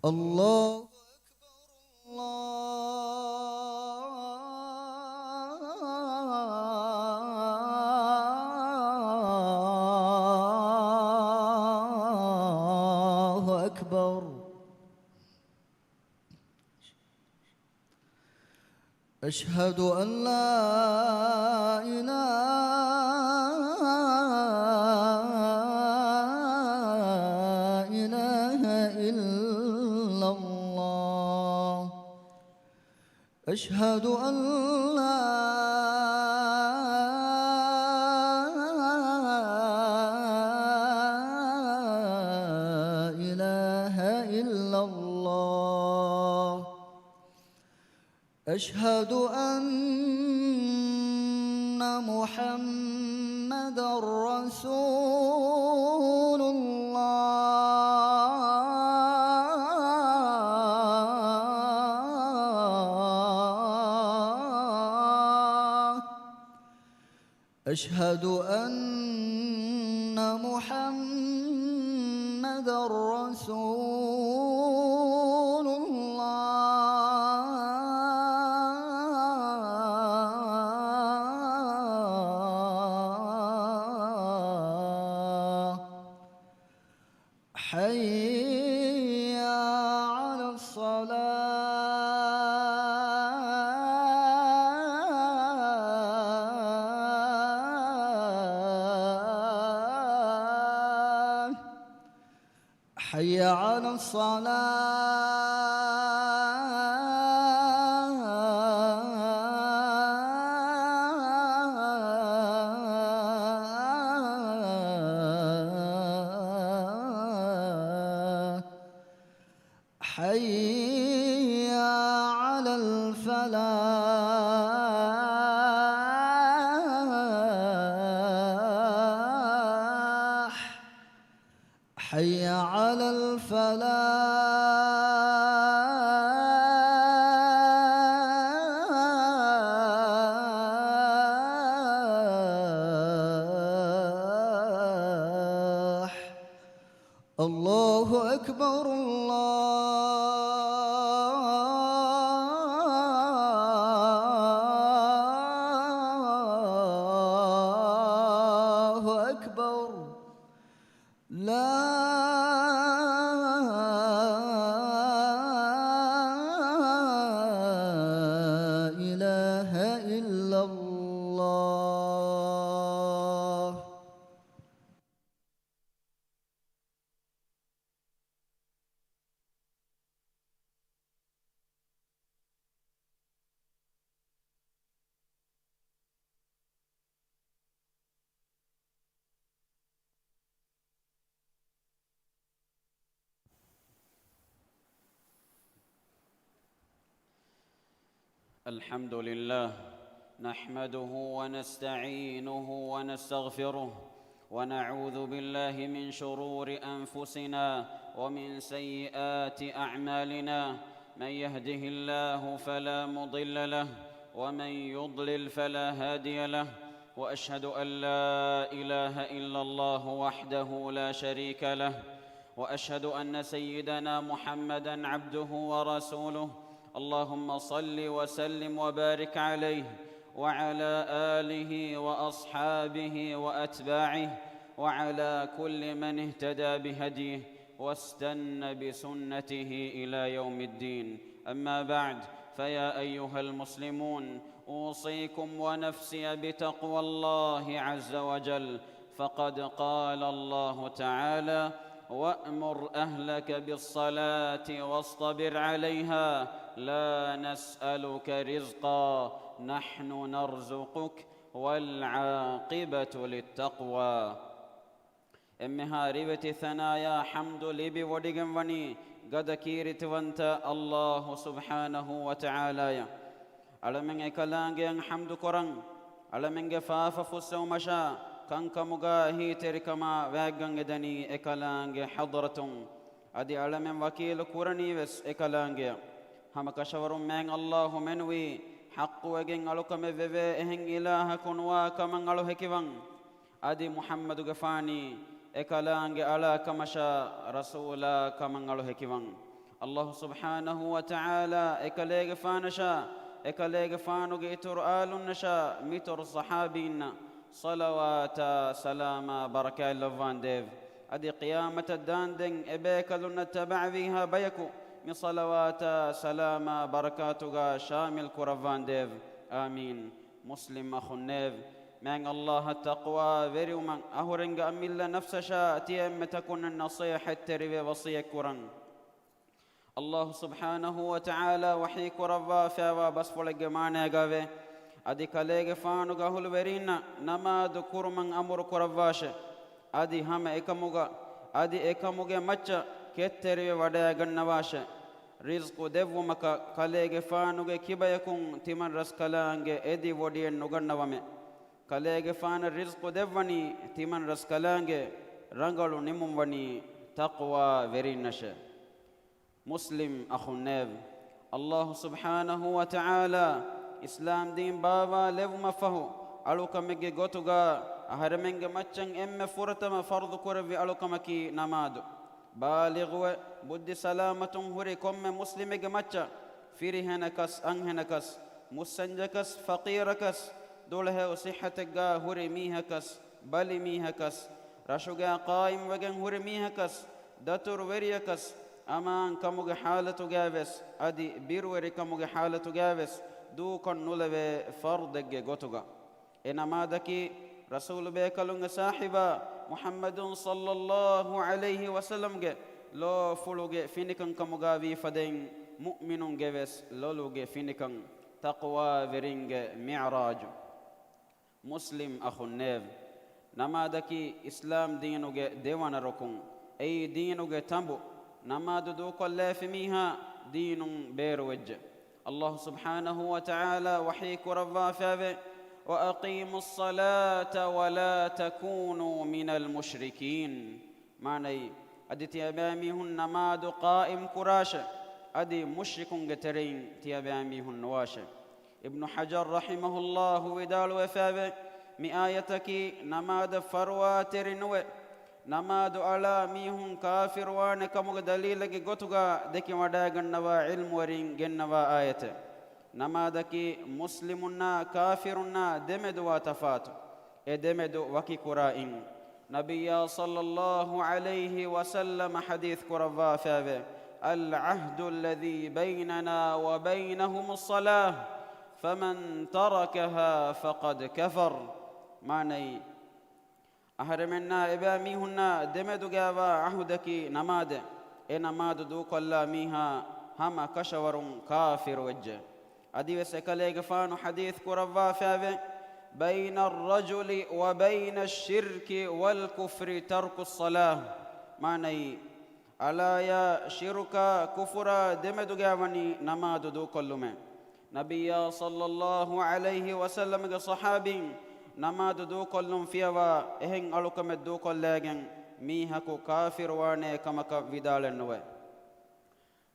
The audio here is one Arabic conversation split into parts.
الله الله أكبر. أشهد أن لا إله إلا الله. أشهد أن لا إله إلا الله. أشهد أن محمدًا رسول الله. أشهد أن محمدًا رسول الله. حي على الصلاة. حي على الصلاة. حي على الفلاح. حي على الفلاح. الله أكبر الله أكبر. لا إله إلا الله. الحمد لله نحمده ونستعينه ونستغفره ونعوذ بالله من شرور أنفسنا ومن سيئات أعمالنا. من يهده الله فلا مضل له ومن يضلل فلا هادي له. وأشهد أن لا إله إلا الله وحده لا شريك له. وأشهد أن سيدنا محمدًا عبده ورسوله. اللهم صل وسلم وبارك عليه وعلى آله وأصحابه وأتباعه وعلى كل من اهتدى بهديه واستنى بسنته إلى يوم الدين. أما بعد، فيا أيها المسلمون، أوصيكم ونفسي بتقوى الله عز وجل. فقد قال الله تعالى: وأمر أهلك بالصلاة واصطبر عليها لا نسألك رزقا نحن نرزقك والعاقبة للتقوى. إمها ريبة ثنايا حمد لبي ودقم وني قد كيرتوانت الله سبحانه وتعالى. ألمن إكالانجي حمد قرن ألمن فاف فسو مشا كانك مغاهي تركما واغن دني إكالانجي حضرتم أدي ألمن وكيل قرني وس إكالانجي هم كشور من الله منوي حق وجن ألوكم بيبي إهن إله كنوا كمن ألو هكيفن أدي محمد غفاني إكالانجي على كمشا رسولا كمن ألو هكيفن الله سبحانه وتعالى إكليغ فانشا إكليغ فانوغ إتر آل النشا متر صحابين صلوات سلام بركة اللفان ديف أدي قيامة الداندن إبيك لن نتبع فيها بيكو من صلوات سلام بركاتك شامل كرفان ديف آمين. مسلم أخو النيف من الله التقوى ذري من أهرنج أميل نفس شاء تيم تكون النصيحة تربي وصية كرن الله سبحانه وتعالى وحي كرفا فيها بس فلق مانا قوي أدي كاليغ فانو قهل ورين نما دكور من أمر كرفاش أدي هم إكموغا أدي إكموغا مچا كتربي ودايا غنواش رزق ديو مكا كاليغ فانو كيبا يكون تمن رسكالانگ إدي ودين نغنوامي كاليغ فان رزق ديواني تمن رسكالانگ رنگلو نمواني تقوى ورينش مسلم أخو النيف الله سبحانه وتعالى إسلام دين بابا لو مفهو ألوك مجي غوتوغا أهرمنگ مچن إم فرتم فرض كربي ألوك مكي نمادو بالغ بدي سلامة هوري كم مسلم مچا فيري هنكس أنهنكس مسنجكس فقيركس دوله وصحتك هوري ميهكس بالي ميهكس رشوغا قائم وغن هوري ميهكس داتور وريكس أمان كموغ حالة غابس أدي بيروري كموغ حالة غابس دو كن نولوي فردق غوتوغا إنما دكي رسول بيكالونغ صاحبا محمد صلى الله عليه وسلم لو فلوغ فينكن كموغا في فدين مؤمن غابس لولوغ فينكن تقوى فرينغ معراج مسلم أخو النيف نما دكي إسلام دينوغ ديوان ركون أي دينوغ تنبو نما دودوك الله فيها دين بيروج الله سبحانه وتعالى وحيك رضا فابه وأقيموا الصلاة ولا تكونوا من المشركين معني أدي تياباميهن نماد قائم كراشة أدي مشرك قترين تياباميهن نواشة ابن حجر رحمه الله ودال وفابه مئايتك نماد فرواتر نوه نماد على ميهن كافر وانكمغ دليل غوتوغا دكي ودا غنوا علم ورين غنوا آيته نمادك مسلمنا كافرنا دمدوا تفات ادمد وكي قرائن نبي صلى الله عليه وسلم حديث قربا فابه العهد الذي بيننا وبينهم الصلاة فمن تركها فقد كفر معني أهرمنا إباميهن دمدو غاوا عهدك نماد نماد دوك الله ميها هما كشور كافر وجه أدي وسكاليغ فانو حديث كربا فابه بين الرجل وبين الشرك والكفر ترك الصلاة معني ألا يا شرك كفر دمدو غاواني نماد دوك اللومي نبي صلى الله عليه وسلم صحابي نماد دوكلن فيوا إهن ألوكم دوكلن ميهكو كافر واني كمك فيدال نوي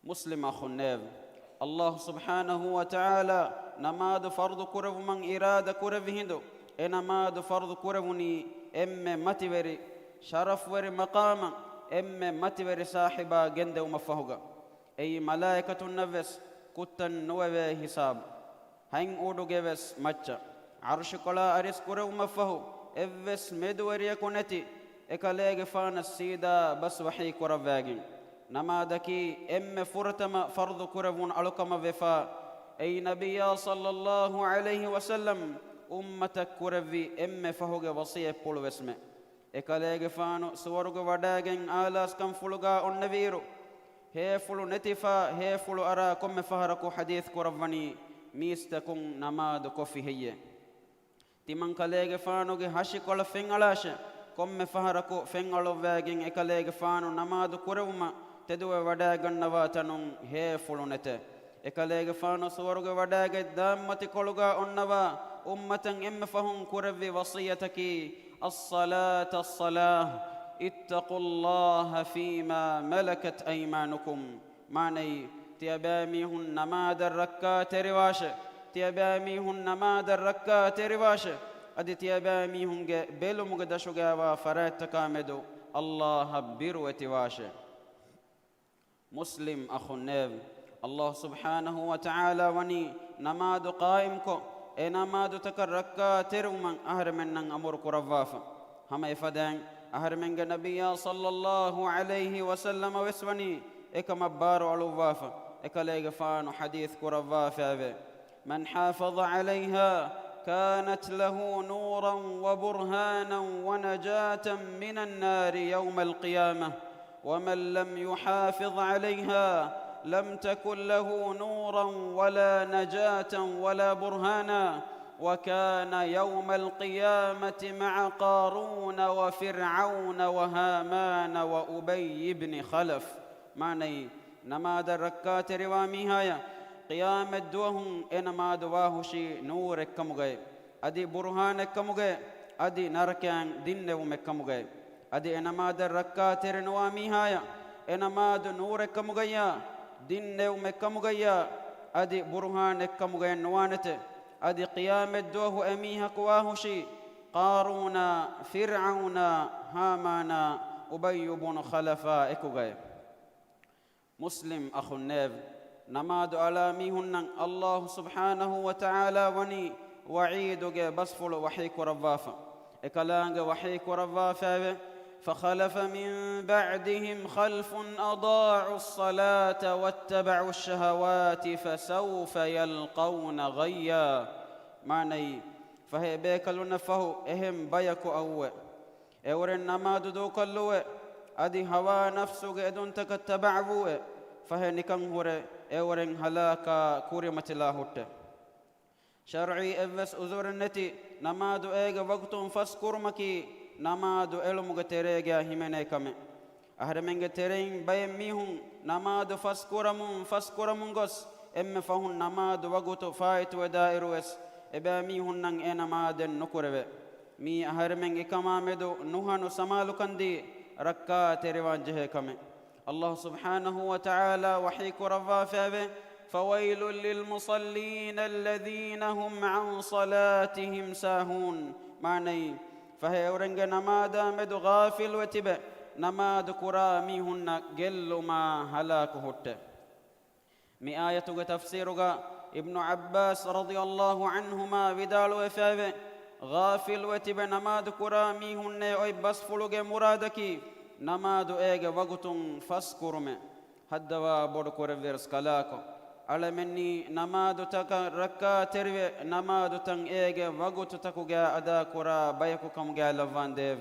مسلم أخو النيف الله سبحانه وتعالى نماد فرض كرف من إرادة كرف هندو نماد فرض كرفني إم متوري شرف وري مقاما إم متوري صاحبا جند ومفهوغا أي ملائكة النفس كتن نوي حساب هين أودو جيفس مچا عرش قلا أريس كرو مفهو إفس مدوري كونتي إكاليغ فان السيدة بس وحي كرفاغين نمادكي إم فرتم فرض كرفون ألوكم وفا أي نبي صلى الله عليه وسلم أمتك كرفي إم فهوغ وصية بولو اسمه إكاليغ فانو سورغ وداغين آلاس كم فلغا النبيرو هي فلو نتفا هي فلو أرا كم فهركو حديث كرفاني ميستكم نماد كفي هي تمن كاليغ فانو هاشي كل فينغلاش كم فهركو فينغلو واغين إكاليغ فانو نماد كروما تدوى وداغن نواتنون هي فلو نت إكاليغ فانو سورغ وداغ دامتي كولغا أنوا أمتن إم فهم كرفي وصيتك الصلاة الصلاة اتقوا الله فيما ملكت أيمانكم معني تياباميهن نماد الركات رواش تياباميهن نماد الركات رواش أدي تياباميهن بلو مقدشوغا وفرات تكامدو الله بيرو تواش مسلم أخو النيف الله سبحانه وتعالى وني نماد قائمكو اي نماد تكركا ترمن أهر منن أمر كرفافا هم إفدان أهر من نبي صلى الله عليه وسلم وسوني إك مبار علوافا إك ليغفان حديث كرفافا من حافظ عليها كانت له نورا وبرهانا ونجاة من النار يوم القيامة ومن لم يحافظ عليها لم تكن له نورا ولا نجاة ولا برهانا وكان يوم القيامة مع قارون وفرعون وهامان وأبي بن خلف معني نماد الركات رواميها قيام الدوهم إنما دواهشي نور كمغي أدي برهان كمغي أدي نركان دين ومكمغي أدي إنما الركات رواميها إنما نور كمغي دين ومكمغي أدي برهان كمغي نوانته أدي قيام الدوه أميها كواهشي قارون فرعون هامان أبي بن خلفا إكوغي مسلم أخو النيف نماد علاميهن الله سبحانه وتعالى وني وعيدك بصفل وحيك رفافا إكلانج وحيك رفافا فخلف من بعدهم خلف أضاعوا الصلاة واتبعوا الشهوات فسوف يلقون غيا معني فهي بيكل نفه إهم بيك أوه أورن نماد دوكلوه أدي هوا نفسه إدون تكتبعوه فهي نكن هوري أورن هلاكا كوريمة الله شرعي إفس أزور النتي نماد إيغ وقت فسكر مكي نماد إلمغ تريغا هميني كمي أهرمنغ ترين بيم ميهم نماد فسكرمون غس إم فهن نماد وقت فايت ودائروس إبا ميهم نن إنماد نكرب مي أهرمنغ كما مدو نوحانو سمالو كندي ركا تريوان جهي كمي الله سبحانه وتعالى وحيك رفافه فويل للمصلين الذين هم عن صلاتهم ساهون معني فهي أورنج نمادا مد غافل وتبع نماد كراميهن قل ما هلاكهت مي آية تفسيرها ابن عباس رضي الله عنهما بدال وفاوه غافل وتبع نماد كراميهن أي بسفلوغ مرادكي نماد إيغ وقتن فسكرم هدوا بودكور فيرس كلاكو على مني نماد تك ركا تروي نماد تن إيغ وقت تكوغا أدا كرا بيكو كمغا لفان ديف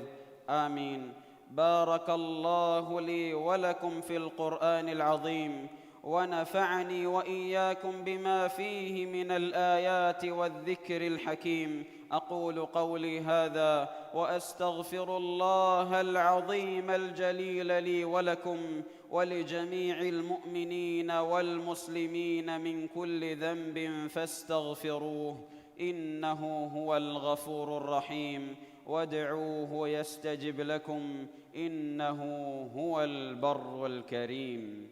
آمين بارك الله لي ولكم في القرآن العظيم ونفعني وإياكم بما فيه من الآيات والذكر الحكيم أقول قولي هذا وأستغفر الله العظيم الجليل لي ولكم ولجميع المؤمنين والمسلمين من كل ذنب فاستغفروه إنه هو الغفور الرحيم وادعوه يستجب لكم إنه هو البر الكريم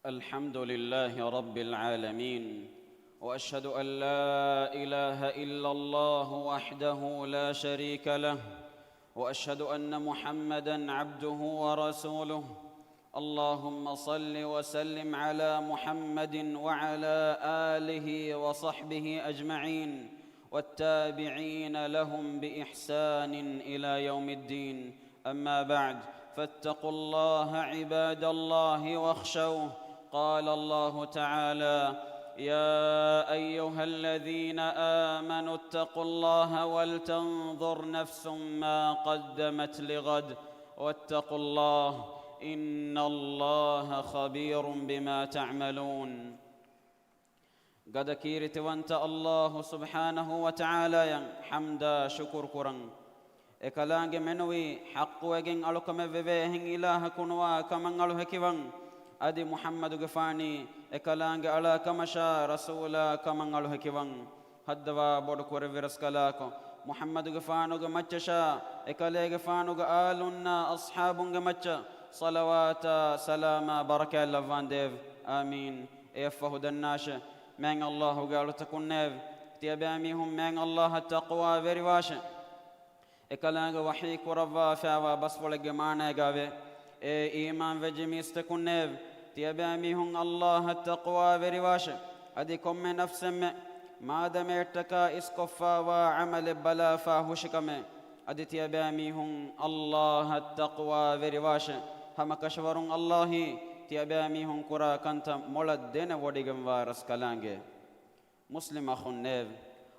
الحمد لله رب العالمين وأشهد أن لا إله إلا الله وحده لا شريك له وأشهد أن محمدًا عبده ورسوله اللهم صل وسلم على محمد وعلى آله وصحبه أجمعين والتابعين لهم بإحسان إلى يوم الدين أما بعد فاتقوا الله عباد الله واخشوه قال الله تعالى يا أيها الذين آمنوا اتقوا الله ولتنظر نفس ما قدمت لغد واتقوا الله إن الله خبير بما تعملون قد كيرت وانت الله سبحانه وتعالى حمدا شكر كرن إكلانج منوي حق وجن ألوكم ببيهن إله كنوا كمن ألوه كيفن adi muhammadu gafani ekalange ala kamasha rasula kamangalu hekiwan haddawa bodu kore viraskalako muhammadu gafanu ga machasha ekalege fanu ga alunna ashabun ga macha salawata salama baraka lavandev amin efahu dannasha man allah ga alutakunnev tiabamihum man allah taqwa veriwasha ekalanga wahi kurava fawa basfolege maana gave e iman vejimiste kunnev tiabamihum allah taqwa veriwasha adi komme nafsemme madam ettaka iskoffa wa amal bala fa hushkame adi tiabamihum allah taqwa veriwasha hamakashwarun allahi tiabamihum kura kanta moladena wodigam waras kalange muslim akhunnev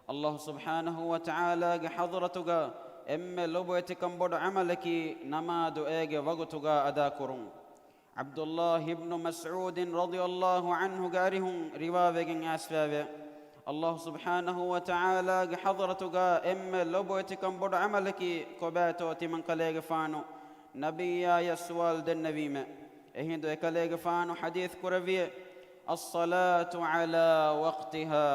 allah subhanahu wa ta'ala ge hadratuga emme loboetikam bodo amalaki namadu ege wagutuga ada kurun abdullah ibn mas'ud radiyallahu anhu garihun riwayegen asfawe allah subhanahu wa ta'ala ge hadratuga emme loboetikam bodo amalaki kobato timan kalege fanu nabiyya yaswal den nabime ehindo ekalege fanu hadith kuraviye as-salatu ala waqtiha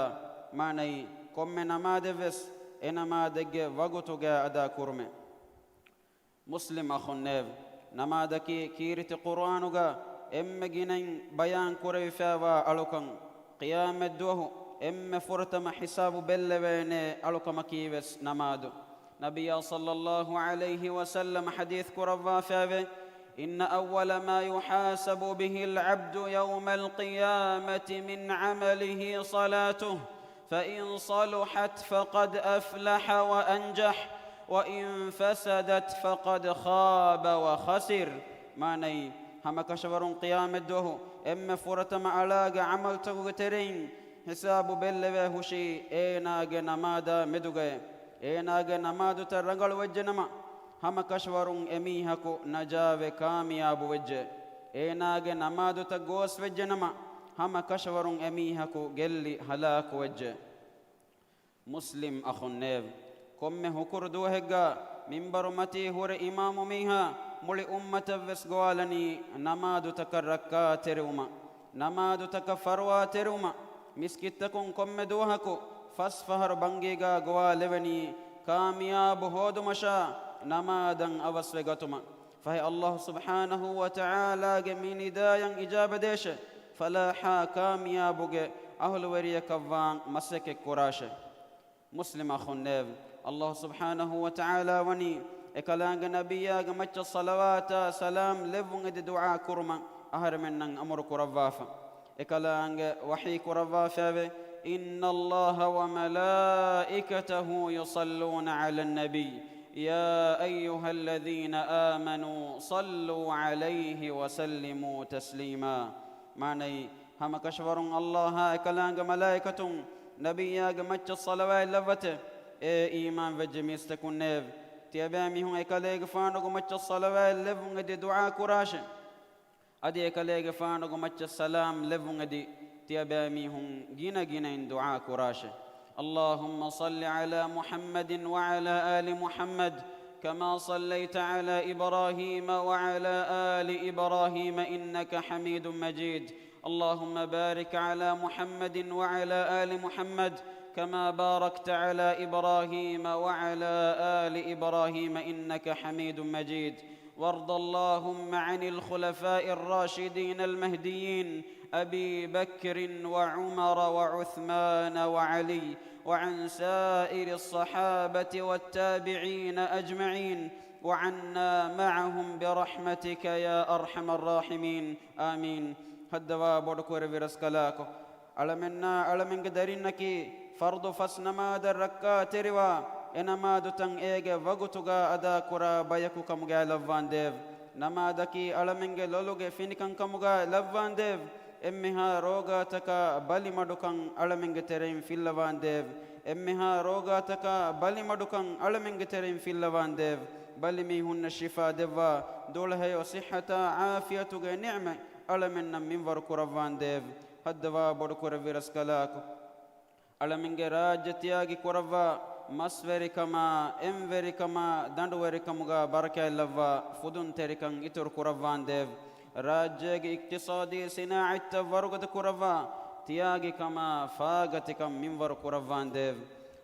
manai komme namadeves enamadege wagutuga ada kurme muslim akhunnev namadaki kiriti qur'anuga emme ginen bayan kurayfawa alukan qiyamet duhu emme furtama hisabu bellewene alukama kives namadu nabiyya sallallahu alayhi wa sallam hadith kurawa fawe إن أول ما يحاسب به العبد يوم القيامة من عمله صلاته فإن صلحت فقد أفلح وأنجح وإن فسدت فقد خاب وخسر ماني هم كشفر قيام الدوه إما فرتم علاق عمل تغترين حساب بلوه شي إيناغ نمادا مدوغي إيناغ نمادو ترنغل وجنما هم كشفر أميهكو نجاوه كامياب وجه إيناغ نمادو تغوس وجنما هم كشفر أميهكو جلي هلاك وجه مسلم أخنيف كم هكر دوهجا منبر متي هور إمام ميها مولي أمة فسقوالني نمادو تكركا تروما نمادو تكفروا تروما مسكتكم كم دوهكو فسفهر بانجيغا قوالبني كامياب هود مشا نمادا أوسوغتما فهي الله سبحانه وتعالى من دايا إجابة ديش فلاحا كاميابوغ أهل وريا كفان مسك كراشه مسلم أخنيف الله سبحانه وتعالى وني إكلانغ نبيا مچ الصلوات سلام لفون دعاء كرما أهر منن أمر كرفافا إكلانغ وحي كرفافا إن الله وملائكته يصلون على النبي يا أيها الذين آمنوا صلوا عليه وسلموا تسليما معني هم كشفرون الله إكلانغ ملائكة نبيا مچ الصلوات لفته إيمان وجميس تكون نيف تيابامي هم إكاليغ فانوغ مچ الصلوات لفون دي دعاء كراش أدي إكاليغ فانوغ مچ السلام لفون دي تيابامي هم جينا إن دعاء كراش اللهم صل على محمد وعلى آل محمد كما صليت على إبراهيم وعلى آل إبراهيم إنك حميد مجيد اللهم بارك على محمد وعلى آل محمد كما باركت على إبراهيم وعلى آل إبراهيم إنك حميد مجيد وارض اللهم عن الخلفاء الراشدين المهديين أبي بكر وعمر وعثمان وعلي وعن سائر الصحابة والتابعين أجمعين وعنا معهم برحمتك يا أرحم الراحمين آمين هدوا بودكور برسكلاكو علمنا دارينك فرض فسنما دركا تروا انما دتن ايغ وغتوغا ادا كورا بايكو كمغا لوان ديف نما دكي علمنگ لولوغ فينكن كمغا لوان ديف امها روغا تكا بالي مدوكن علمنگ ترين فيلوان ديف امها روغا تكا بالي مدوكن علمنگ ترين فيلوان ديف بالي مي هن الشفاء دوا دوله صحه عافيه نعمه علمنا من وركو روان ديف هدوا بودكور برسكلاكو علمنگ راجتياغي كوروا مسوري كما اموري كما دندوري كمغا بركه لوا فدون تريكن اتور كوروان ديف راجيك اقتصادي صناعة ورقة كرفا تياجي كما فاغتكم من ورق كرفان ديف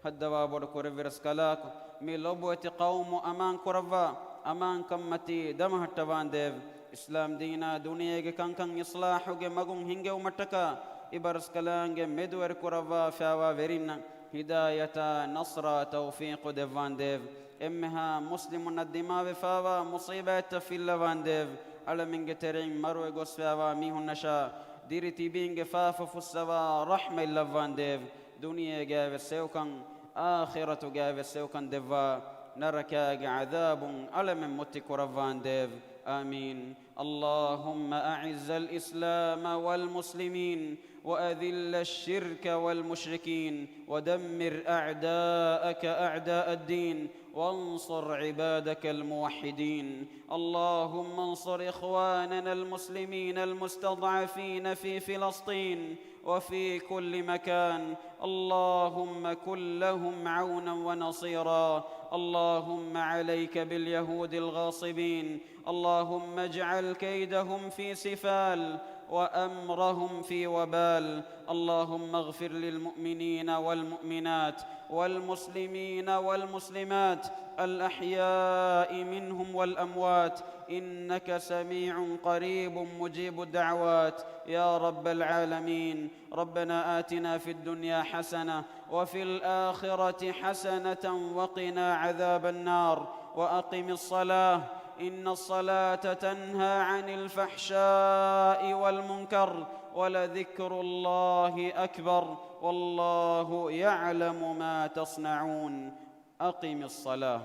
هدوا بود كرفيرس كلاك مي لوبوتي قوم أمان كرفا أمان كمتي دمهتوان ديف إسلام دينا دنيا كان إصلاحه مغون هنگه ومتكا إبرس كلانge مدور كرفا فاوا ورينا هداية نصر توفيق ديفان ديف إمها مسلم الدماء فاوا مصيبة في اللوان ديف على من جترين مروي غوس فاوا ميهو نشا ديري تيبين فافا فسوا رحمة اللوان ديف دنيا جاف سيوكان آخرة جاف سيوكان ديفا نركا عذاب على من مت كرفان ديف آمين. اللهم أعز الإسلام والمسلمين وأذل الشرك والمشركين ودمر أعداءك أعداء الدين وانصر عبادك الموحدين. اللهم انصر إخواننا المسلمين المستضعفين في فلسطين وفي كل مكان. اللهم كن لهم عونا ونصيرا. اللهم عليك باليهود الغاصبين. اللهم اجعل كيدهم في سفال وأمرهم في وبال. اللهم اغفر للمؤمنين والمؤمنات والمسلمين والمسلمات الأحياء منهم والأموات إنك سميع قريب مجيب الدعوات يا رب العالمين. ربنا آتنا في الدنيا حسنة وفي الآخرة حسنة وقنا عذاب النار. وأقم الصلاة إن الصلاة تنهى عن الفحشاء والمنكر ولذكر الله أكبر والله يعلم ما تصنعون. أقم الصلاة.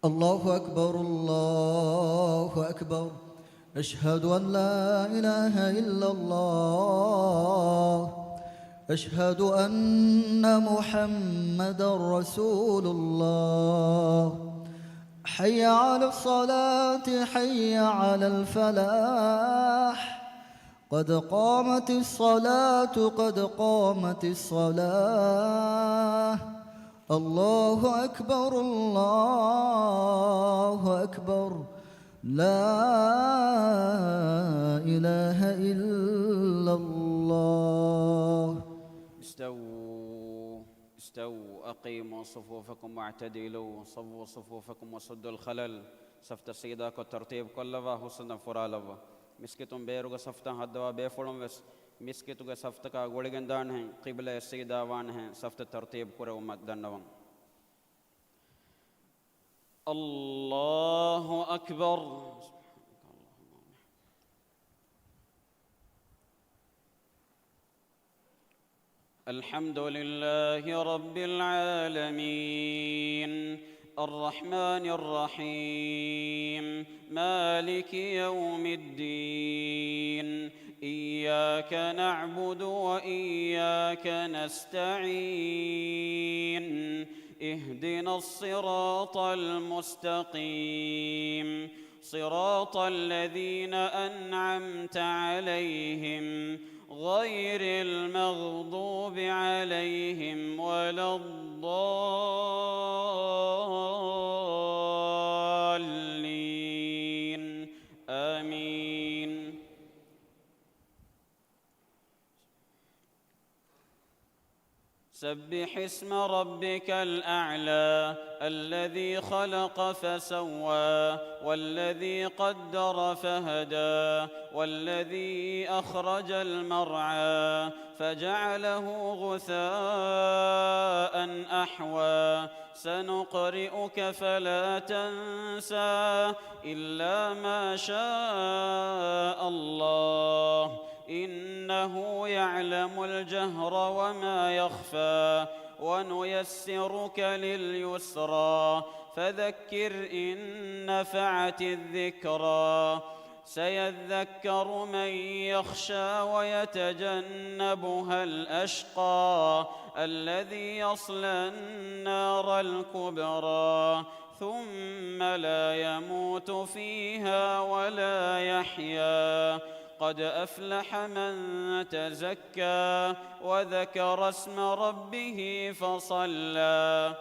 الله أكبر الله أكبر أشهد أن لا إله إلا الله أشهد أن محمدًا رسول الله. حي على الصلاة حي على الفلاح قد قامت الصلاة قد قامت الصلاة. الله أكبر الله أكبر لا إله إلا الله. استووا أقيموا صفوفكم واعتدلوا صفوا صفوفكم وسدوا الخلل. سفت سيداك الترتيب كلها حسنا فرالوا مسكتم بيروغ سفتا هدوا بيفولم وس مسكتوغ سفتكا غولغندان हैं قبل سيداوان हैं سفت ترتيب كره امت دنوان. الله أكبر. الحمد لله رب العالمين الرحمن الرحيم مالك يوم الدين إياك نعبد وإياك نستعين اهدنا الصراط المستقيم صراط الذين أنعمت عليهم غير المغضوب عليهم ولا الضالين آمين. سبح اسم ربك الأعلى الذي خلق فسوى والذي قدر فهدى والذي أخرج المرعى فجعله غثاء أحوى. سنقرئك فلا تنسى إلا ما شاء الله إنه يعلم الجهر وما يخفى. ونيسرك لليسرى فذكر إن نفعت الذكرى. سيذكر من يخشى ويتجنبها الأشقى الذي يصلى النار الكبرى ثم لا يموت فيها ولا يحيا. قد أفلح من تزكى وذكر اسم ربه فصلى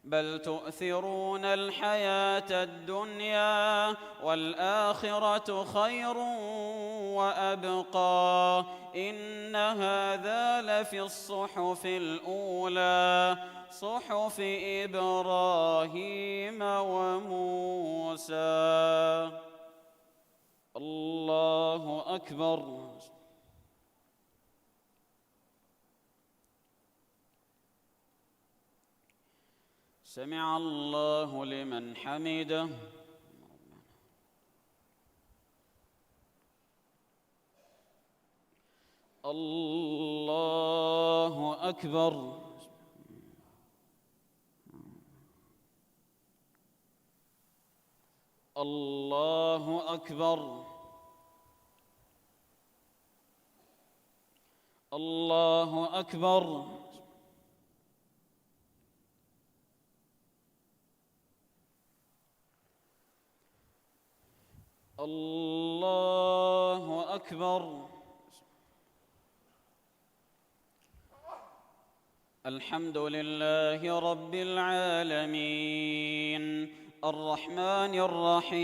بل تؤثرون الحياة الدنيا والآخرة خير وأبقى إن هذا لفي الصحف الأولى صحف إبراهيم وموسى. الله أكبر. سمع الله لمن حمده. الله أكبر. الله أكبر. الله أكبر. الله أكبر. الحمد لله رب العالمين الرحمن الرحيم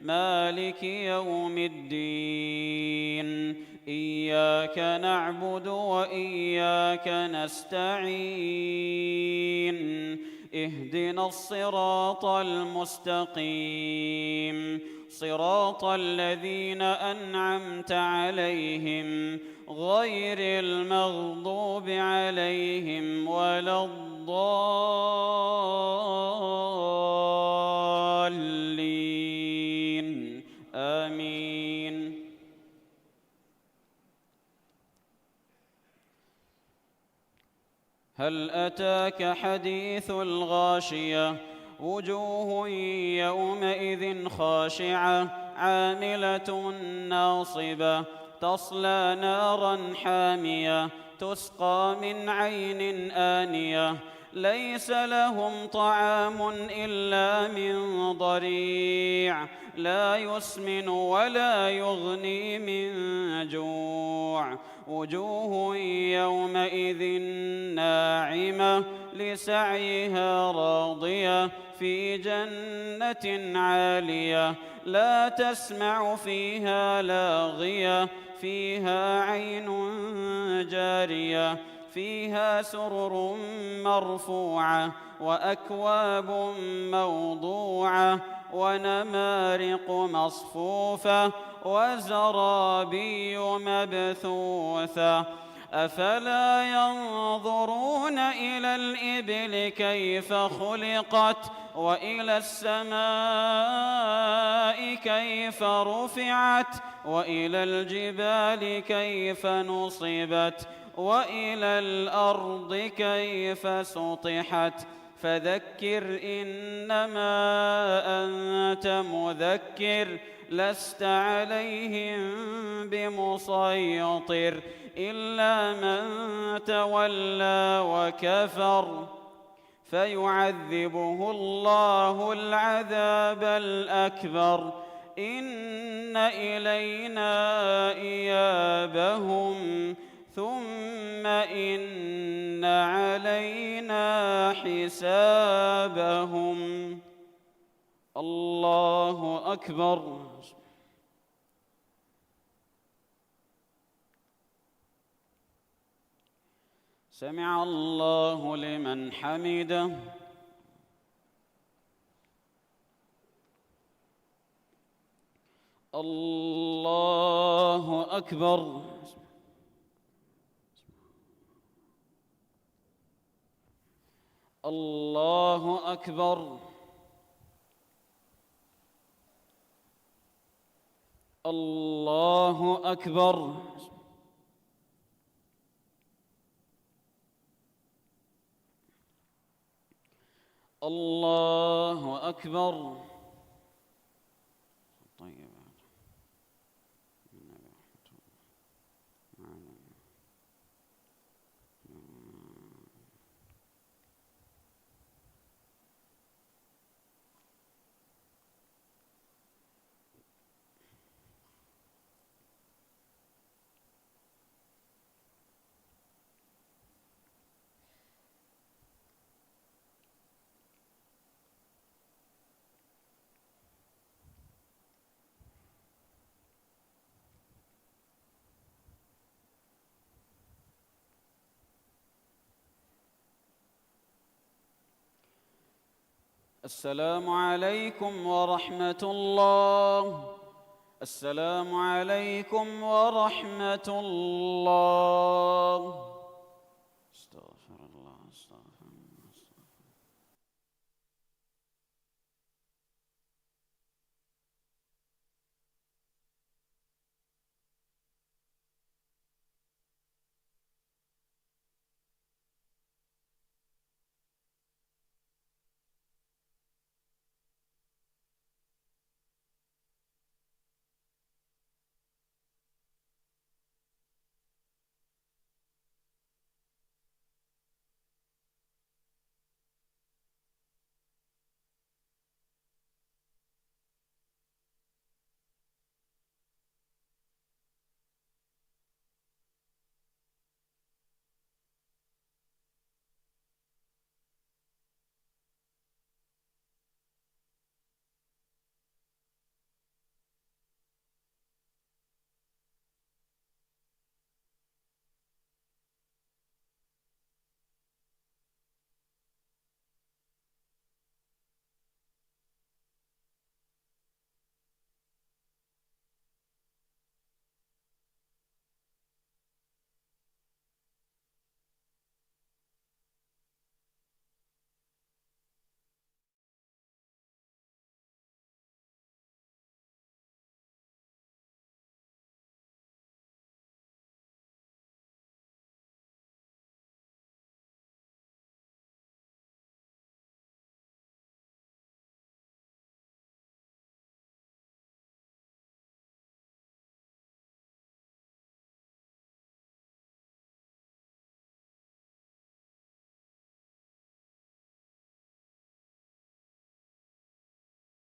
مالك يوم الدين إياك نعبد وإياك نستعين اهدنا الصراط المستقيم صراط الذين أنعمت عليهم غير المغضوب عليهم ولا الضالين آمين. هل أتاك حديث الغاشية وجوه يومئذ خاشعة عاملة ناصبة تصلى نارا حامية تسقى من عين آنية ليس لهم طعام إلا من ضريع لا يسمن ولا يغني من جوع وجوه يومئذ ناعمة لسعيها راضية في جنة عالية لا تسمع فيها لاغية فيها عين جارية فيها سرر مرفوعة وأكواب موضوعة ونمارق مصفوفة وزرابي مبثوثة أفلا ينظرون إلى الإبل كيف خلقت وإلى السماء كيف رفعت وإلى الجبال كيف نصبت وإلى الأرض كيف سطحت فذكر إنما أنت مذكر لست عليهم بمسيطر إلا من تولى وكفر فيعذبه الله العذاب الأكبر إن إلينا إيابهم ثم إن علينا حسابهم. الله أكبر. سمع الله لمن حمده. الله أكبر. الله أكبر. الله أكبر. الله أكبر. طيب. السلام عليكم ورحمة الله. السلام عليكم ورحمة الله.